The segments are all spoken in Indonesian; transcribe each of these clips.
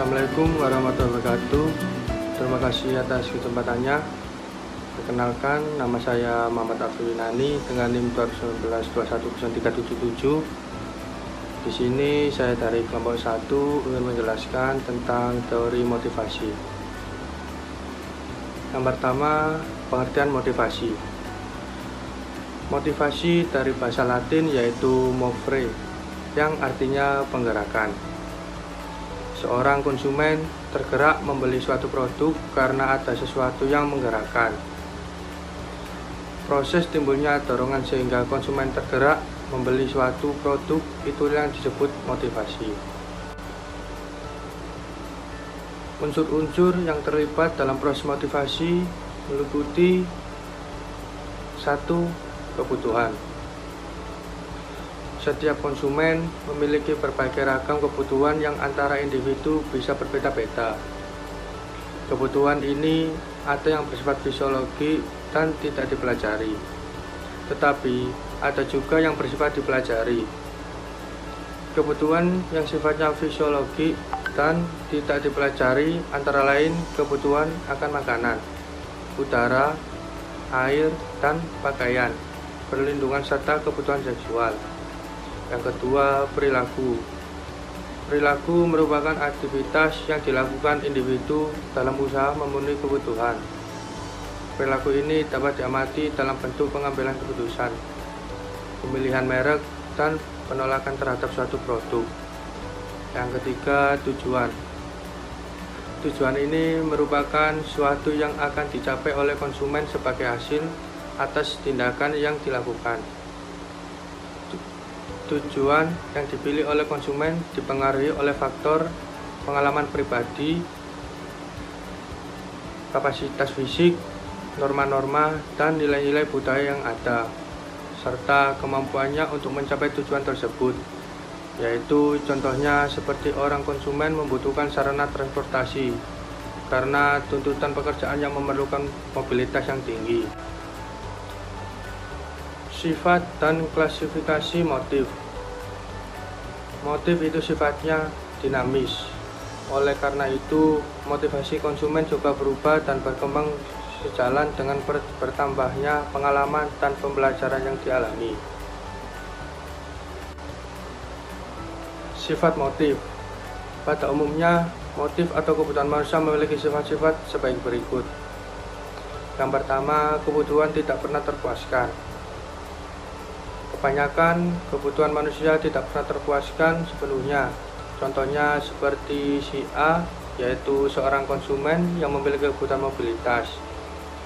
Assalamualaikum warahmatullahi wabarakatuh. Terima kasih atas kesempatannya. Perkenalkan, nama saya Muhammad Afri Nani dengan NIM 2019-210377. Di sini saya dari kelompok 1 ingin menjelaskan tentang teori motivasi. Yang pertama, pengertian motivasi. Motivasi dari bahasa Latin yaitu movere, yang artinya penggerakan. Seorang konsumen tergerak membeli suatu produk karena ada sesuatu yang menggerakkan. Proses timbulnya dorongan sehingga konsumen tergerak membeli suatu produk, itu yang disebut motivasi. Unsur-unsur yang terlibat dalam proses motivasi meliputi 1. Kebutuhan. Setiap konsumen memiliki berbagai ragam kebutuhan yang antara individu bisa berbeda-beda. Kebutuhan ini ada yang bersifat fisiologi dan tidak dipelajari, tetapi ada juga yang bersifat dipelajari. Kebutuhan yang sifatnya fisiologi dan tidak dipelajari antara lain kebutuhan akan makanan, udara, air, dan pakaian, perlindungan serta kebutuhan seksual. Yang kedua, perilaku. Perilaku merupakan aktivitas yang dilakukan individu dalam usaha memenuhi kebutuhan. Perilaku ini dapat diamati dalam bentuk pengambilan keputusan, pemilihan merek, dan penolakan terhadap suatu produk. Yang ketiga, tujuan. Tujuan ini merupakan suatu yang akan dicapai oleh konsumen sebagai hasil atas tindakan yang dilakukan. Tujuan yang dipilih oleh konsumen dipengaruhi oleh faktor pengalaman pribadi, kapasitas fisik, norma-norma, dan nilai-nilai budaya yang ada, serta kemampuannya untuk mencapai tujuan tersebut, yaitu contohnya seperti orang konsumen membutuhkan sarana transportasi karena tuntutan pekerjaan yang memerlukan mobilitas yang tinggi. Sifat dan klasifikasi motif. Motif itu sifatnya dinamis. Oleh karena itu, motivasi konsumen juga berubah dan berkembang sejalan dengan bertambahnya pengalaman dan pembelajaran yang dialami. Sifat motif. Pada umumnya, motif atau kebutuhan manusia memiliki sifat-sifat sebagai berikut. Yang pertama, kebutuhan tidak pernah terpuaskan. Kebanyakan kebutuhan manusia tidak pernah terpuaskan sepenuhnya. Contohnya seperti si A, yaitu seorang konsumen yang memiliki kebutuhan mobilitas.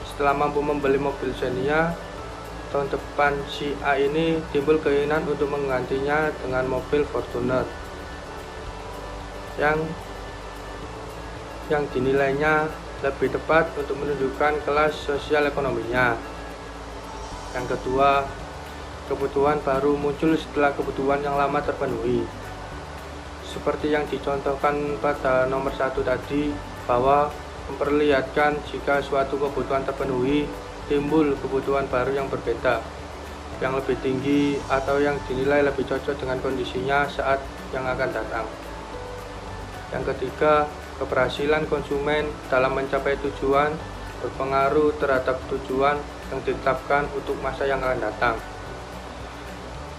Setelah mampu membeli mobil Xenia, tahun depan si A ini timbul keinginan untuk menggantinya dengan mobil Fortuner yang dinilainya lebih tepat untuk menunjukkan kelas sosial ekonominya. Yang kedua, kebutuhan baru muncul setelah kebutuhan yang lama terpenuhi. Seperti yang dicontohkan pada nomor 1 tadi, bahwa memperlihatkan jika suatu kebutuhan terpenuhi, timbul kebutuhan baru yang berbeda, yang lebih tinggi atau yang dinilai lebih cocok dengan kondisinya saat yang akan datang. Yang ketiga, keberhasilan konsumen dalam mencapai tujuan berpengaruh terhadap tujuan yang ditetapkan untuk masa yang akan datang.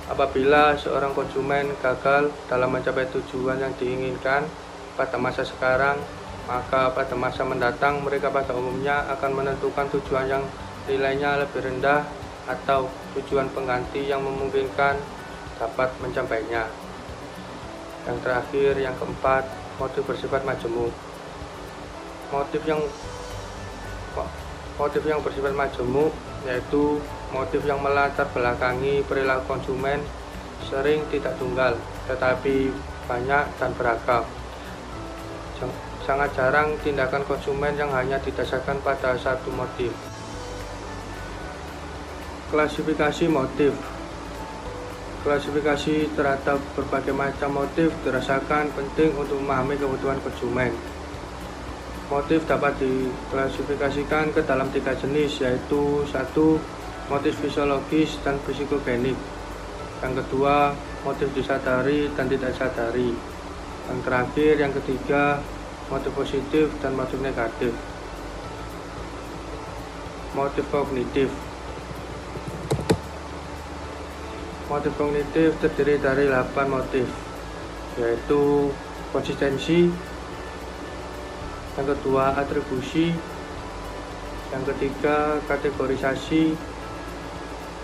Apabila seorang konsumen gagal dalam mencapai tujuan yang diinginkan pada masa sekarang, maka pada masa mendatang mereka pada umumnya akan menentukan tujuan yang nilainya lebih rendah atau tujuan pengganti yang memungkinkan dapat mencapainya. Yang terakhir, yang keempat, motif bersifat majemuk. Motif yang bersifat majemuk yaitu motif yang melatar belakangi perilaku konsumen, sering tidak tunggal, tetapi banyak dan beragam. Sangat jarang tindakan konsumen yang hanya didasarkan pada satu motif. Klasifikasi motif. Klasifikasi terhadap berbagai macam motif dirasakan penting untuk memahami kebutuhan konsumen. Motif dapat diklasifikasikan ke dalam 3 jenis, yaitu 1. Motif fisiologis dan psikogenik. Yang kedua, motif disadari dan tidak sadari. Yang terakhir, yang ketiga, motif positif dan motif negatif. Motif kognitif. Motif kognitif terdiri dari 8 motif, yaitu konsistensi, yang kedua atribusi, yang ketiga kategorisasi,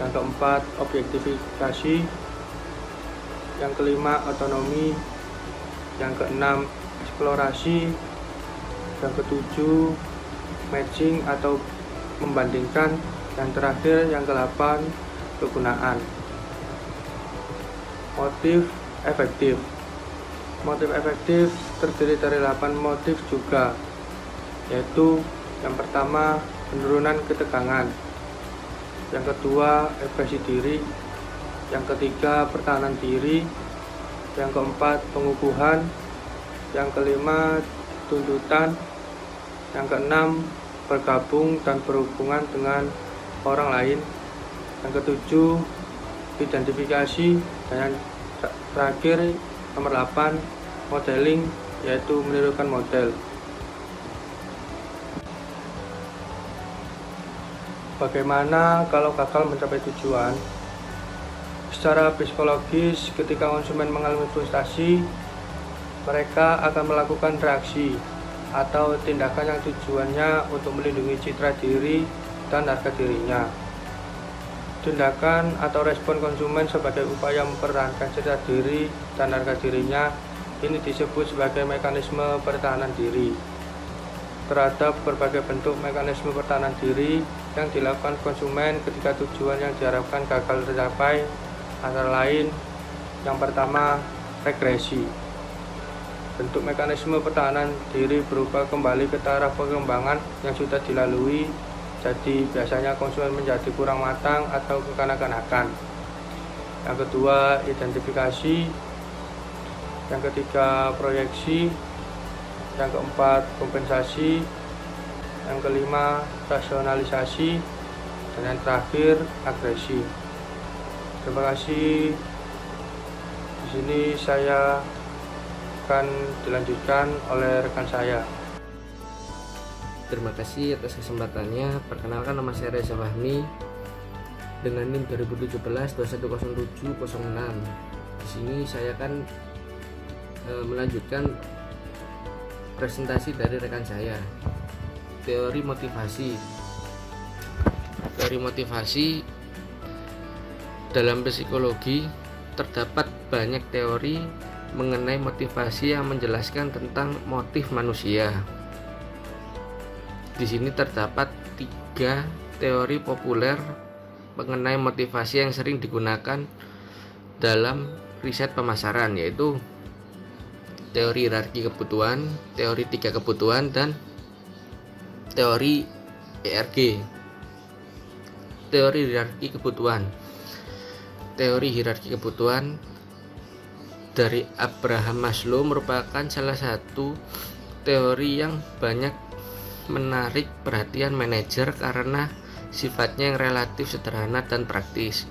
yang keempat objektifikasi, yang kelima otonomi, yang keenam eksplorasi, yang ketujuh matching atau membandingkan, yang terakhir yang ke-8 kegunaan. Motif efektif. Motif efektif terdiri dari 8 motif juga, yaitu yang pertama penurunan ketegangan, yang kedua ekspresi diri, yang ketiga pertahanan diri, yang keempat pengukuhan, yang kelima tuntutan, yang keenam bergabung dan berhubungan dengan orang lain, yang ketujuh identifikasi, dan yang terakhir nomor 8 modeling, yaitu menirukan model. Bagaimana kalau gagal mencapai tujuan? Secara psikologis, ketika konsumen mengalami frustasi, mereka akan melakukan reaksi atau tindakan yang tujuannya untuk melindungi citra diri dan harga dirinya. Tindakan atau respon konsumen sebagai upaya mempertahankan citra diri dan harga dirinya ini disebut sebagai mekanisme pertahanan diri. Terhadap berbagai bentuk mekanisme pertahanan diri yang dilakukan konsumen ketika tujuan yang diharapkan gagal tercapai, antara lain yang pertama regresi. Bentuk mekanisme pertahanan diri berupa kembali ke taraf pengembangan yang sudah dilalui, jadi biasanya konsumen menjadi kurang matang atau kekanak-kanakan. Yang kedua identifikasi, yang ketiga proyeksi, yang keempat kompensasi, yang kelima rasionalisasi, dan yang terakhir agresi. Terima kasih. Di sini saya akan dilanjutkan oleh rekan saya. Terima kasih atas kesempatannya. Perkenalkan, nama saya Reza Fahmi dengan NIM 2017-210706. Di sini saya akan melanjutkan presentasi dari rekan saya. Teori motivasi. Teori motivasi dalam psikologi terdapat banyak teori mengenai motivasi yang menjelaskan tentang motif manusia. Di sini terdapat 3 teori populer mengenai motivasi yang sering digunakan dalam riset pemasaran, yaitu teori hierarki kebutuhan, teori 3 kebutuhan, dan teori ERG. Teori hierarki kebutuhan. Teori hierarki kebutuhan dari Abraham Maslow merupakan salah satu teori yang banyak menarik perhatian manajer karena sifatnya yang relatif sederhana dan praktis.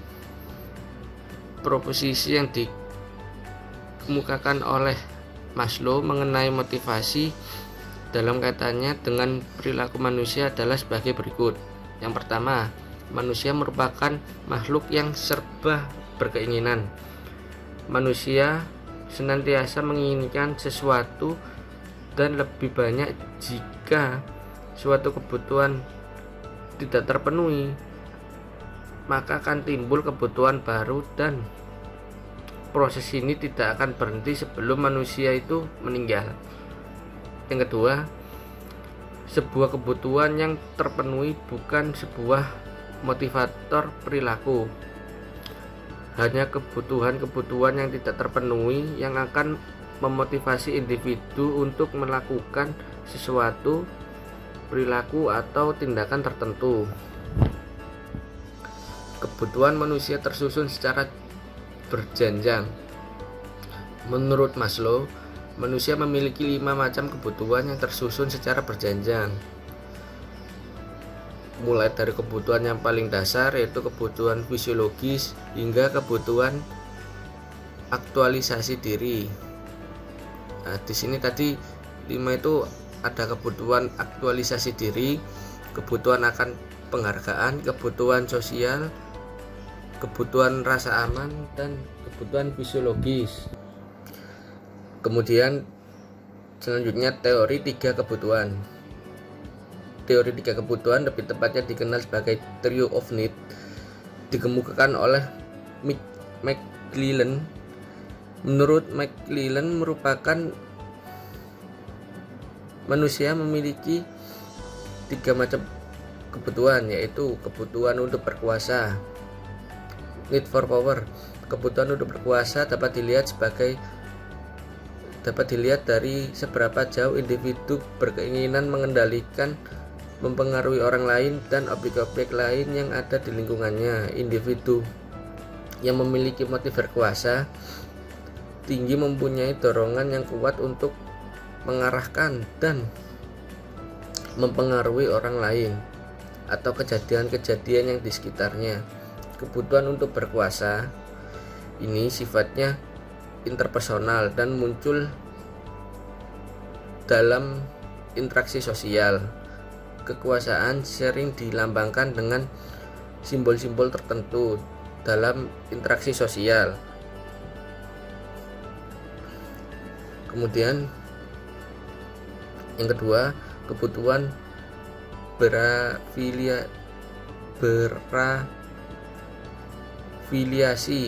Proposisi yang dikemukakan oleh Maslow mengenai motivasi dalam kaitannya dengan perilaku manusia adalah sebagai berikut. Yang pertama, manusia merupakan makhluk yang serba berkeinginan. Manusia senantiasa menginginkan sesuatu dan lebih banyak. Jika suatu kebutuhan tidak terpenuhi, maka akan timbul kebutuhan baru dan proses ini tidak akan berhenti sebelum manusia itu meninggal. Yang kedua, sebuah kebutuhan yang terpenuhi bukan sebuah motivator perilaku. Hanya kebutuhan-kebutuhan yang tidak terpenuhi yang akan memotivasi individu untuk melakukan sesuatu, perilaku, atau tindakan tertentu. Kebutuhan manusia tersusun secara berjenjang. Menurut Maslow, manusia memiliki 5 macam kebutuhan yang tersusun secara berjenjang. Mulai dari kebutuhan yang paling dasar, yaitu kebutuhan fisiologis, hingga kebutuhan aktualisasi diri. Nah, di sini tadi 5 5 itu ada kebutuhan aktualisasi diri, kebutuhan akan penghargaan, kebutuhan sosial, kebutuhan rasa aman, dan kebutuhan fisiologis. Kemudian selanjutnya teori 3 kebutuhan. Teori 3 kebutuhan lebih tepatnya dikenal sebagai Trio of Need, dikemukakan oleh McClelland. Menurut McClelland, merupakan manusia memiliki 3 macam kebutuhan, yaitu kebutuhan untuk berkuasa, need for power. Kebutuhan untuk berkuasa dapat dilihat dari seberapa jauh individu berkeinginan mengendalikan, mempengaruhi orang lain dan objek-objek lain yang ada di lingkungannya. Individu yang memiliki motif berkuasa tinggi mempunyai dorongan yang kuat untuk mengarahkan dan mempengaruhi orang lain atau kejadian-kejadian yang di sekitarnya. Kebutuhan untuk berkuasa ini sifatnya interpersonal dan muncul dalam interaksi sosial. Kekuasaan sering dilambangkan dengan simbol-simbol tertentu dalam interaksi sosial. Kemudian yang kedua, kebutuhan berafiliasi.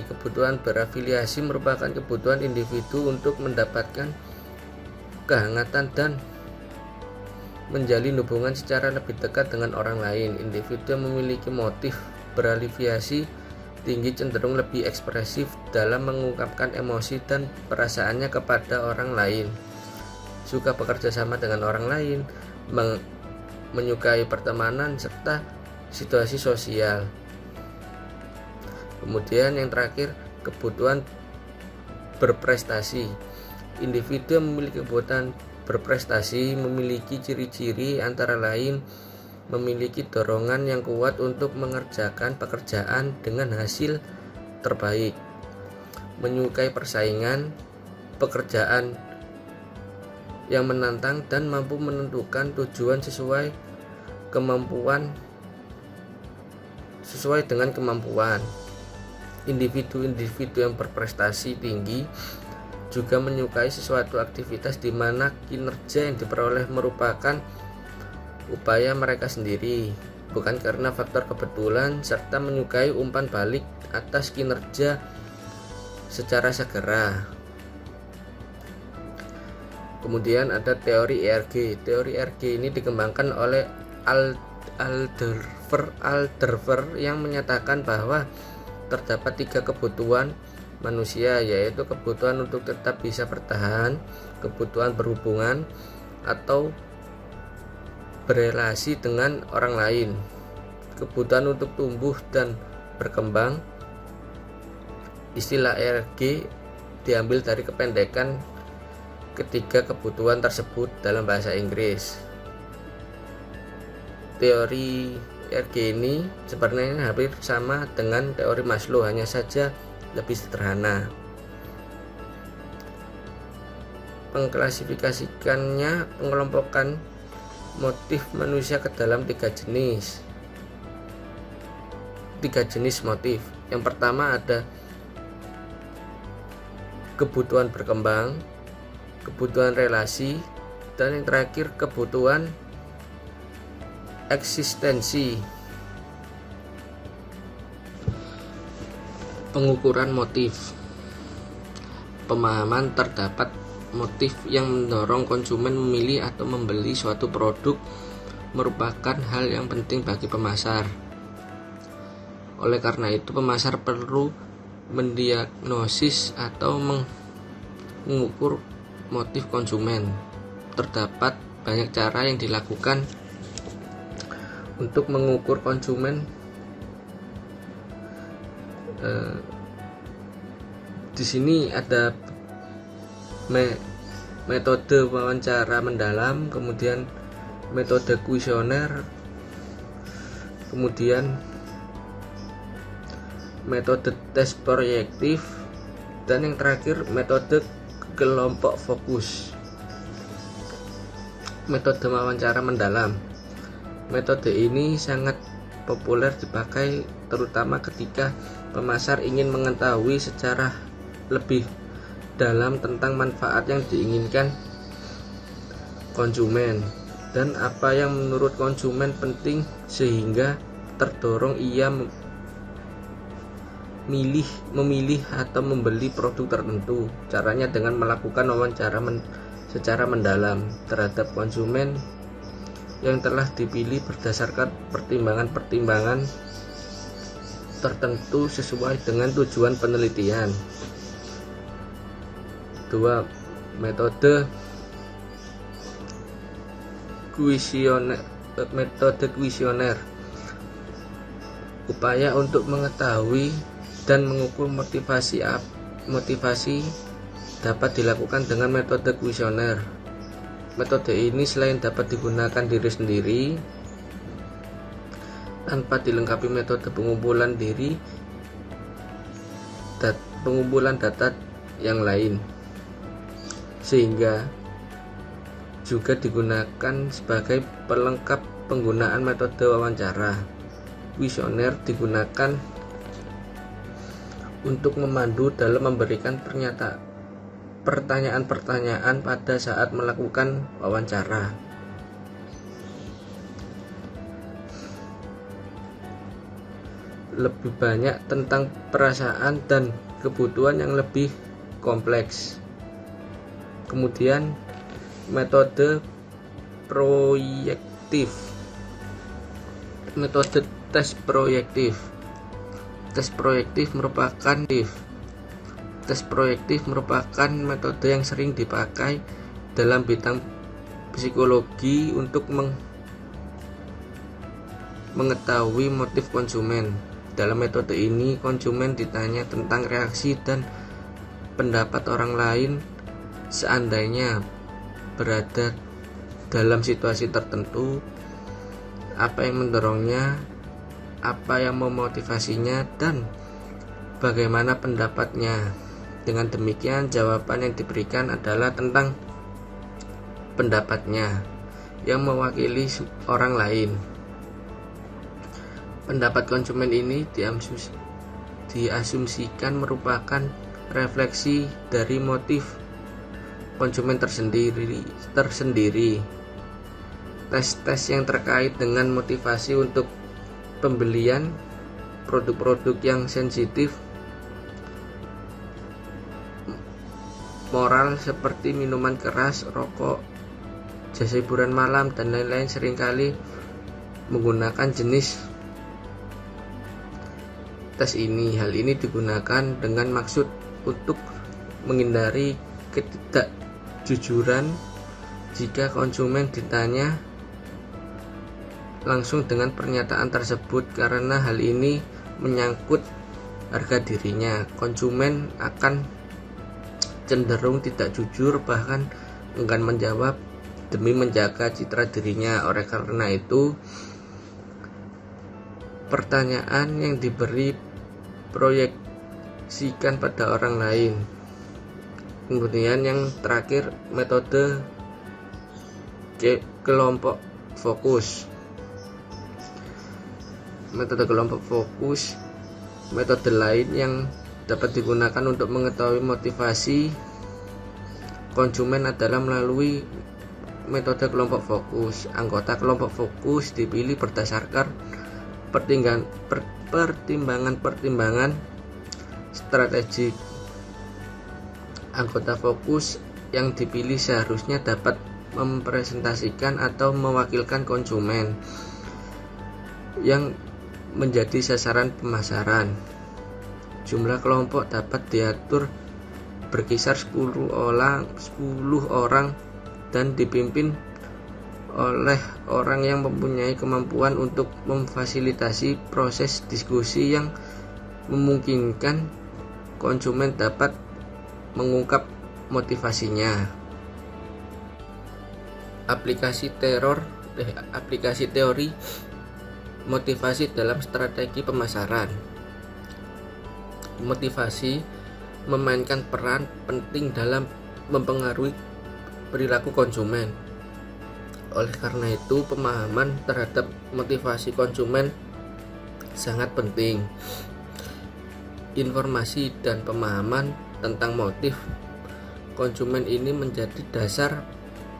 Kebutuhan berafiliasi merupakan kebutuhan individu untuk mendapatkan kehangatan dan menjalin hubungan secara lebih dekat dengan orang lain. Individu yang memiliki motif berafiliasi tinggi cenderung lebih ekspresif dalam mengungkapkan emosi dan perasaannya kepada orang lain, suka bekerja sama dengan orang lain, menyukai pertemanan serta situasi sosial. Kemudian yang terakhir, kebutuhan berprestasi. Individu yang memiliki kebutuhan berprestasi memiliki ciri-ciri antara lain memiliki dorongan yang kuat untuk mengerjakan pekerjaan dengan hasil terbaik, menyukai persaingan, pekerjaan yang menantang, dan mampu menentukan tujuan sesuai dengan kemampuan. Individu-individu yang berprestasi tinggi juga menyukai sesuatu aktivitas di mana kinerja yang diperoleh merupakan upaya mereka sendiri, bukan karena faktor kebetulan, serta menyukai umpan balik atas kinerja secara segera. Kemudian ada teori ERG. Teori ERG ini dikembangkan oleh Alderfer yang menyatakan bahwa terdapat 3 kebutuhan manusia, yaitu kebutuhan untuk tetap bisa bertahan, kebutuhan berhubungan atau berelasi dengan orang lain, kebutuhan untuk tumbuh dan berkembang. Istilah ERG diambil dari kependekan ketiga kebutuhan tersebut dalam bahasa Inggris. Teori ERG ini sebenarnya hampir sama dengan teori Maslow, hanya saja lebih sederhana. Pengklasifikasikannya pengelompokan motif manusia ke dalam 3 jenis motif. Yang pertama ada kebutuhan berkembang, kebutuhan relasi, dan yang terakhir kebutuhan eksistensi. Pengukuran motif. Pemahaman terdapat motif yang mendorong konsumen memilih atau membeli suatu produk merupakan hal yang penting bagi pemasar. Oleh karena itu, pemasar perlu mendiagnosis atau mengukur motif konsumen. Terdapat banyak cara yang dilakukan untuk mengukur konsumen. Di sini ada metode wawancara mendalam, kemudian metode kuesioner, kemudian metode tes proyektif, dan yang terakhir metode kelompok fokus. Metode wawancara mendalam. Metode ini sangat populer dipakai terutama ketika pemasar ingin mengetahui secara lebih dalam tentang manfaat yang diinginkan konsumen dan apa yang menurut konsumen penting sehingga terdorong ia memilih atau membeli produk tertentu. Caranya dengan melakukan wawancara secara mendalam terhadap konsumen yang telah dipilih berdasarkan pertimbangan-pertimbangan tertentu sesuai dengan tujuan penelitian. 2. Metode kuesioner. Upaya untuk mengetahui dan mengukur motivasi dapat dilakukan dengan metode kuesioner. Metode ini selain dapat digunakan diri sendiri tanpa dilengkapi metode pengumpulan data yang lain, sehingga juga digunakan sebagai pelengkap penggunaan metode wawancara. Kuesioner digunakan untuk memandu dalam memberikan pertanyaan-pertanyaan pada saat melakukan wawancara. Lebih banyak tentang perasaan dan kebutuhan yang lebih kompleks. Kemudian metode proyektif. Metode tes proyektif. Tes proyektif merupakan metode yang sering dipakai dalam bidang psikologi untuk mengetahui motif konsumen. Dalam metode ini, konsumen ditanya tentang reaksi dan pendapat orang lain seandainya berada dalam situasi tertentu, apa yang mendorongnya, apa yang memotivasinya, dan bagaimana pendapatnya. Dengan demikian, jawaban yang diberikan adalah tentang pendapatnya yang mewakili orang lain. Pendapat konsumen ini diasumsikan merupakan refleksi dari motif konsumen tersendiri. Tes-tes yang terkait dengan motivasi untuk pembelian produk-produk yang sensitif moral seperti minuman keras, rokok, jasa hiburan malam, dan lain-lain seringkali menggunakan jenis tes ini. Hal ini digunakan dengan maksud untuk menghindari ketidakjujuran jika konsumen ditanya langsung dengan pernyataan tersebut, karena hal ini menyangkut harga dirinya. Konsumen akan cenderung tidak jujur, bahkan enggan menjawab demi menjaga citra dirinya. Oleh karena itu, pertanyaan yang diberi proyeksikan pada orang lain. Kemudian yang terakhir, metode kelompok fokus. Metode kelompok fokus, metode lain yang dapat digunakan untuk mengetahui motivasi konsumen adalah melalui metode kelompok fokus. Anggota kelompok fokus dipilih berdasarkan pertimbangan-pertimbangan strategik. Anggota fokus yang dipilih seharusnya dapat mempresentasikan atau mewakilkan konsumen yang menjadi sasaran pemasaran. Jumlah kelompok dapat diatur berkisar 10 orang dan dipimpin oleh orang yang mempunyai kemampuan untuk memfasilitasi proses diskusi yang memungkinkan konsumen dapat mengungkap motivasinya. Aplikasi teori motivasi dalam strategi pemasaran. Motivasi memainkan peran penting dalam mempengaruhi perilaku konsumen. Oleh karena itu, pemahaman terhadap motivasi konsumen sangat penting. Informasi dan pemahaman tentang motif konsumen ini menjadi dasar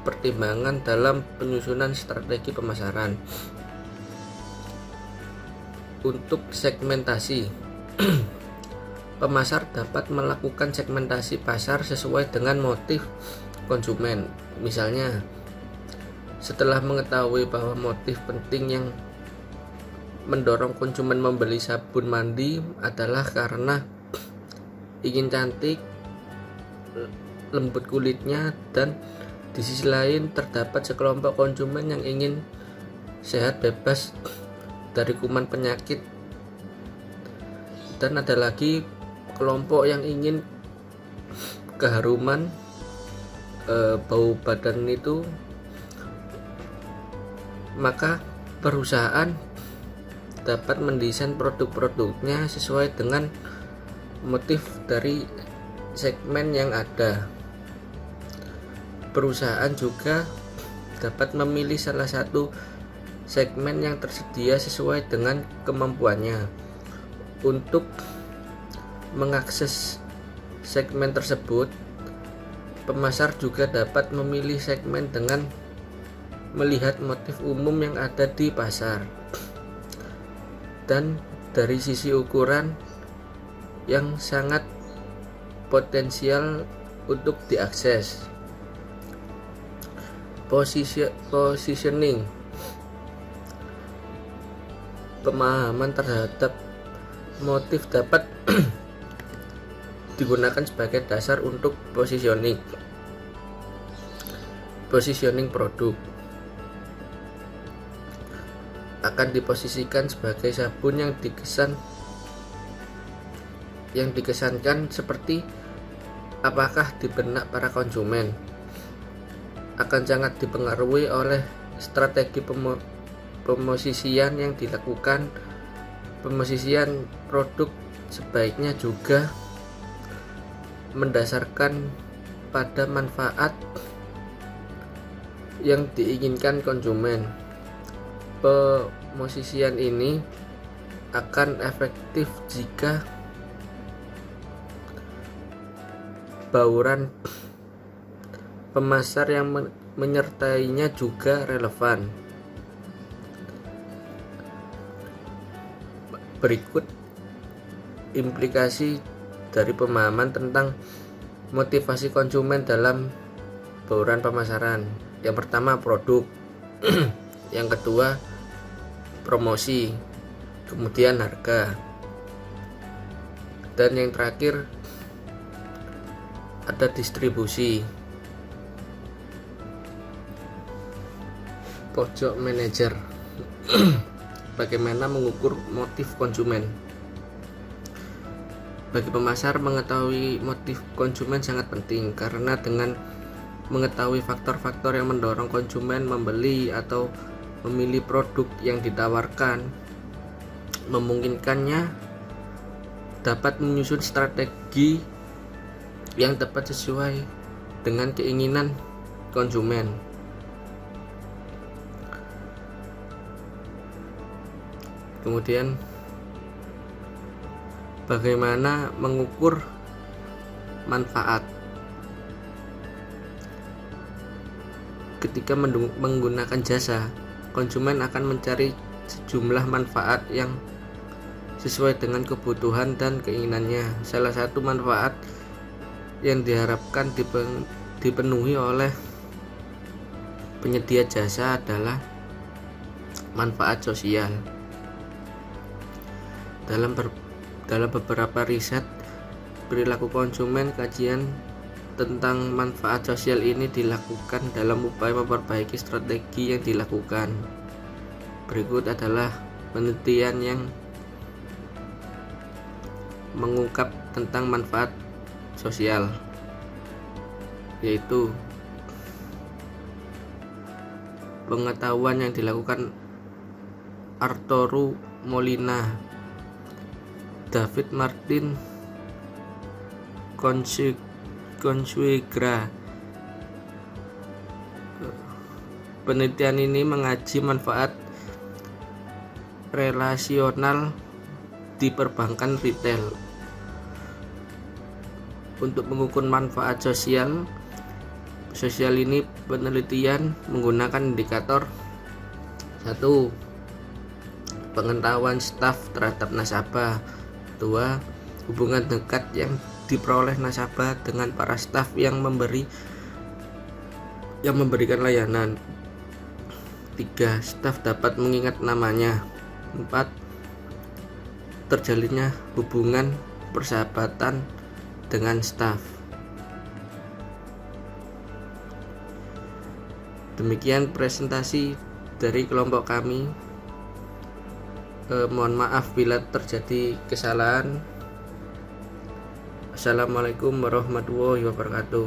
pertimbangan dalam penyusunan strategi pemasaran. Untuk segmentasi, pemasar dapat melakukan segmentasi pasar sesuai dengan motif konsumen. Misalnya, setelah mengetahui bahwa motif penting yang mendorong konsumen membeli sabun mandi adalah karena ingin cantik, lembut kulitnya, dan di sisi lain terdapat sekelompok konsumen yang ingin sehat bebas dari kuman penyakit, dan ada lagi kelompok yang ingin keharuman, bau badan itu, maka perusahaan dapat mendesain produk-produknya sesuai dengan motif dari segmen yang ada. Perusahaan juga dapat memilih salah satu segmen yang tersedia sesuai dengan kemampuannya. Untuk mengakses segmen tersebut, pemasar juga dapat memilih segmen dengan melihat motif umum yang ada di pasar dan dari sisi ukuran yang sangat potensial untuk diakses. Positioning, pemahaman terhadap motif dapat digunakan sebagai dasar untuk positioning produk. Akan diposisikan sebagai sabun yang dikesankan seperti apakah di benak para konsumen. Akan sangat dipengaruhi oleh strategi pemosisian yang dilakukan. Pemosisian produk sebaiknya juga mendasarkan pada manfaat yang diinginkan konsumen. Pemosisian ini akan efektif jika bauran pemasar yang menyertainya juga relevan. Berikut implikasi dari pemahaman tentang motivasi konsumen dalam bauran pemasaran. Yang pertama, produk. Yang kedua, promosi, kemudian harga, dan yang terakhir ada distribusi. Pojok manajer. Bagaimana mengukur motif konsumen? Bagi pemasar, mengetahui motif konsumen sangat penting karena dengan mengetahui faktor-faktor yang mendorong konsumen membeli atau memilih produk yang ditawarkan, memungkinkannya dapat menyusun strategi yang tepat sesuai dengan keinginan konsumen. Kemudian, bagaimana mengukur manfaat? Ketika menggunakan jasa, konsumen akan mencari sejumlah manfaat yang sesuai dengan kebutuhan dan keinginannya. Salah satu manfaat yang diharapkan dipenuhi oleh penyedia jasa adalah manfaat sosial. Dalam beberapa riset perilaku konsumen, kajian tentang manfaat sosial ini dilakukan dalam upaya memperbaiki strategi yang dilakukan. Berikut adalah penelitian yang mengungkap tentang manfaat sosial, yaitu pengetahuan yang dilakukan Arturo Molina, David Martin Consuegra, Penelitian ini mengaji manfaat relasional di perbankan retail. Untuk mengukur manfaat sosial ini penelitian menggunakan indikator 1. Pengetahuan staf terhadap nasabah. 2. Hubungan dekat yang diperoleh nasabah dengan para staf yang memberikan layanan. 3. Staf dapat mengingat namanya. 4. Terjalinnya hubungan persahabatan dengan staf. Demikian presentasi dari kelompok kami. Mohon maaf bila terjadi kesalahan. Assalamualaikum warahmatullahi wabarakatuh.